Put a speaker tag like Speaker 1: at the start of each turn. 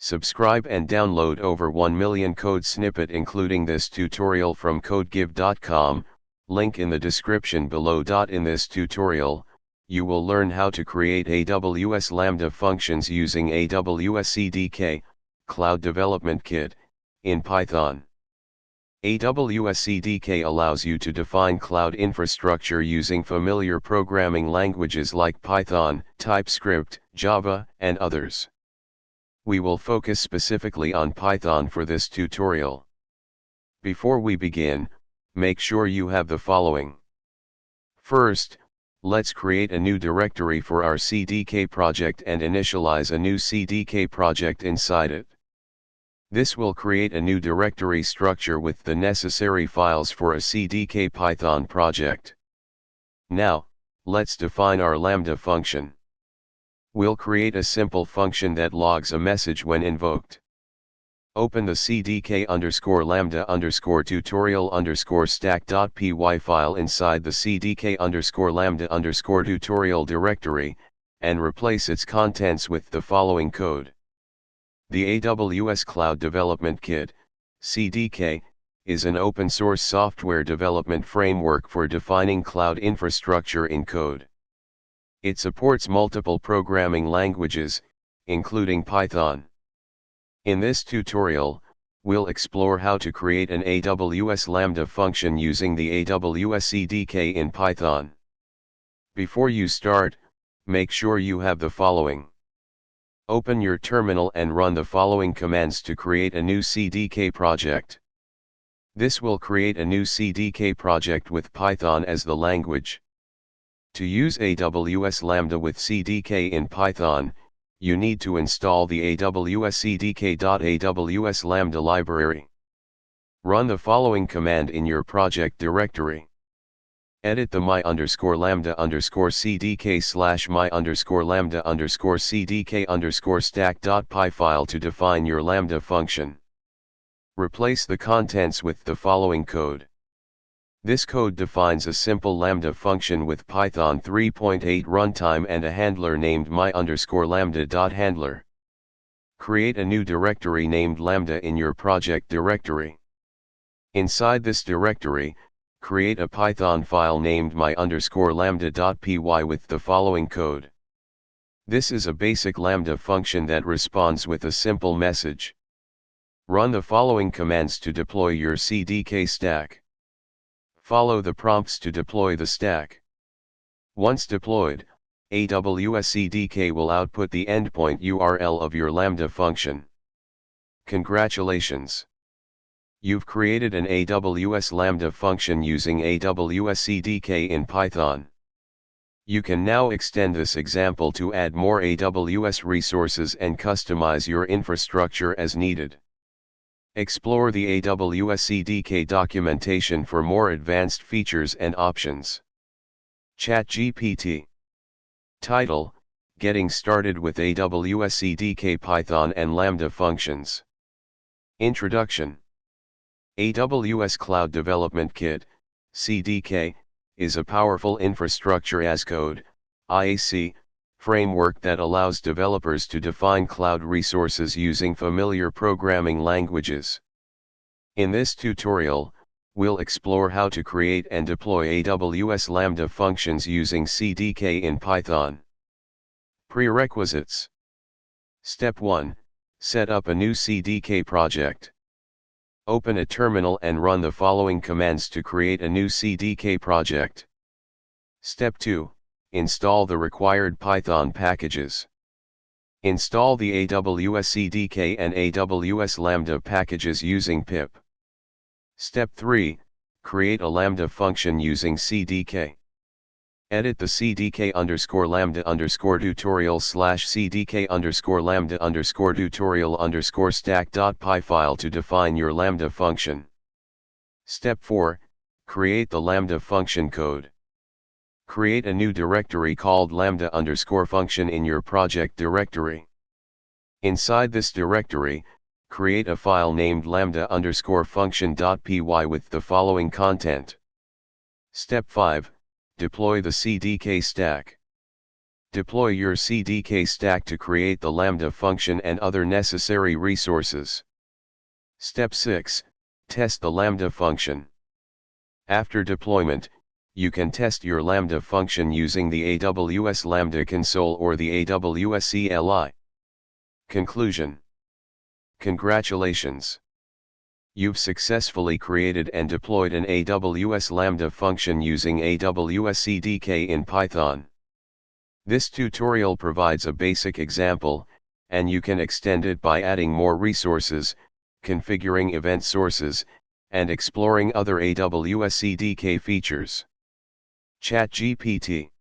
Speaker 1: Subscribe and download over 1 million code snippet including this tutorial from codegive.com, link in the description below. In this tutorial, you will learn how to create AWS Lambda functions using AWS CDK, Cloud Development Kit, in Python. AWS CDK allows you to define cloud infrastructure using familiar programming languages like Python, TypeScript, Java, and others. We will focus specifically on Python for this tutorial. Before we begin, make sure you have the following. First, let's create a new directory for our CDK project and initialize a new CDK project inside it. This will create a new directory structure with the necessary files for a CDK Python project. Now, let's define our Lambda function. We'll create a simple function that logs a message when invoked. Open the CDK_Lambda_tutorial_stack.py file inside the CDK_Lambda_tutorial directory, and replace its contents with the following code. The AWS Cloud Development Kit, CDK, is an open-source software development framework for defining cloud infrastructure in code. It supports multiple programming languages, including Python. In this tutorial, we'll explore how to create an AWS Lambda function using the AWS CDK in Python. Before you start, make sure you have the following. Open your terminal and run the following commands to create a new CDK project. This will create a new CDK project with Python as the language. To use AWS Lambda with CDK in Python, you need to install the AWS CDK.AWS Lambda library. Run the following command in your project directory. Edit the my_lambda_cdk/my_lambda_cdk_stack.py file to define your Lambda function. Replace the contents with the following code. This code defines a simple Lambda function with Python 3.8 runtime and a handler named my_lambda.handler. Create a new directory named Lambda in your project directory. Inside this directory, create a Python file named my_lambda.py with the following code. This is a basic Lambda function that responds with a simple message. Run the following commands to deploy your CDK stack. Follow the prompts to deploy the stack. Once deployed, AWS CDK will output the endpoint URL of your Lambda function. Congratulations! You've created an AWS Lambda function using AWS CDK in Python. You can now extend this example to add more AWS resources and customize your infrastructure as needed. Explore the AWS CDK documentation for more advanced features and options. ChatGPT. Title: Getting Started with AWS CDK Python and Lambda Functions. Introduction. AWS Cloud Development Kit, CDK, is a powerful infrastructure as code, IAC, framework that allows developers to define cloud resources using familiar programming languages. In this tutorial, we'll explore how to create and deploy AWS Lambda functions using CDK in Python. Prerequisites. Step 1. Set up a new CDK project. Open a terminal and run the following commands to create a new CDK project. Step 2. Install the required Python packages. Install the AWS CDK and AWS Lambda packages using pip. Step 3. Create a Lambda function using CDK. Edit the CDK_Lambda_tutorial/CDK_Lambda_tutorial_stack.py file to define your Lambda function. Step 4. Create the Lambda function code. Create a new directory called Lambda_function in your project directory. Inside this directory, create a file named Lambda_function.py with the following content. Step 5. Deploy the CDK stack. Deploy your CDK stack to create the Lambda function and other necessary resources. Step 6. Test the Lambda function. After deployment, you can test your Lambda function using the AWS Lambda console or the AWS CLI. Conclusion. Congratulations! You've successfully created and deployed an AWS Lambda function using AWS CDK in Python. This tutorial provides a basic example, and you can extend it by adding more resources, configuring event sources, and exploring other AWS CDK features. ChatGPT.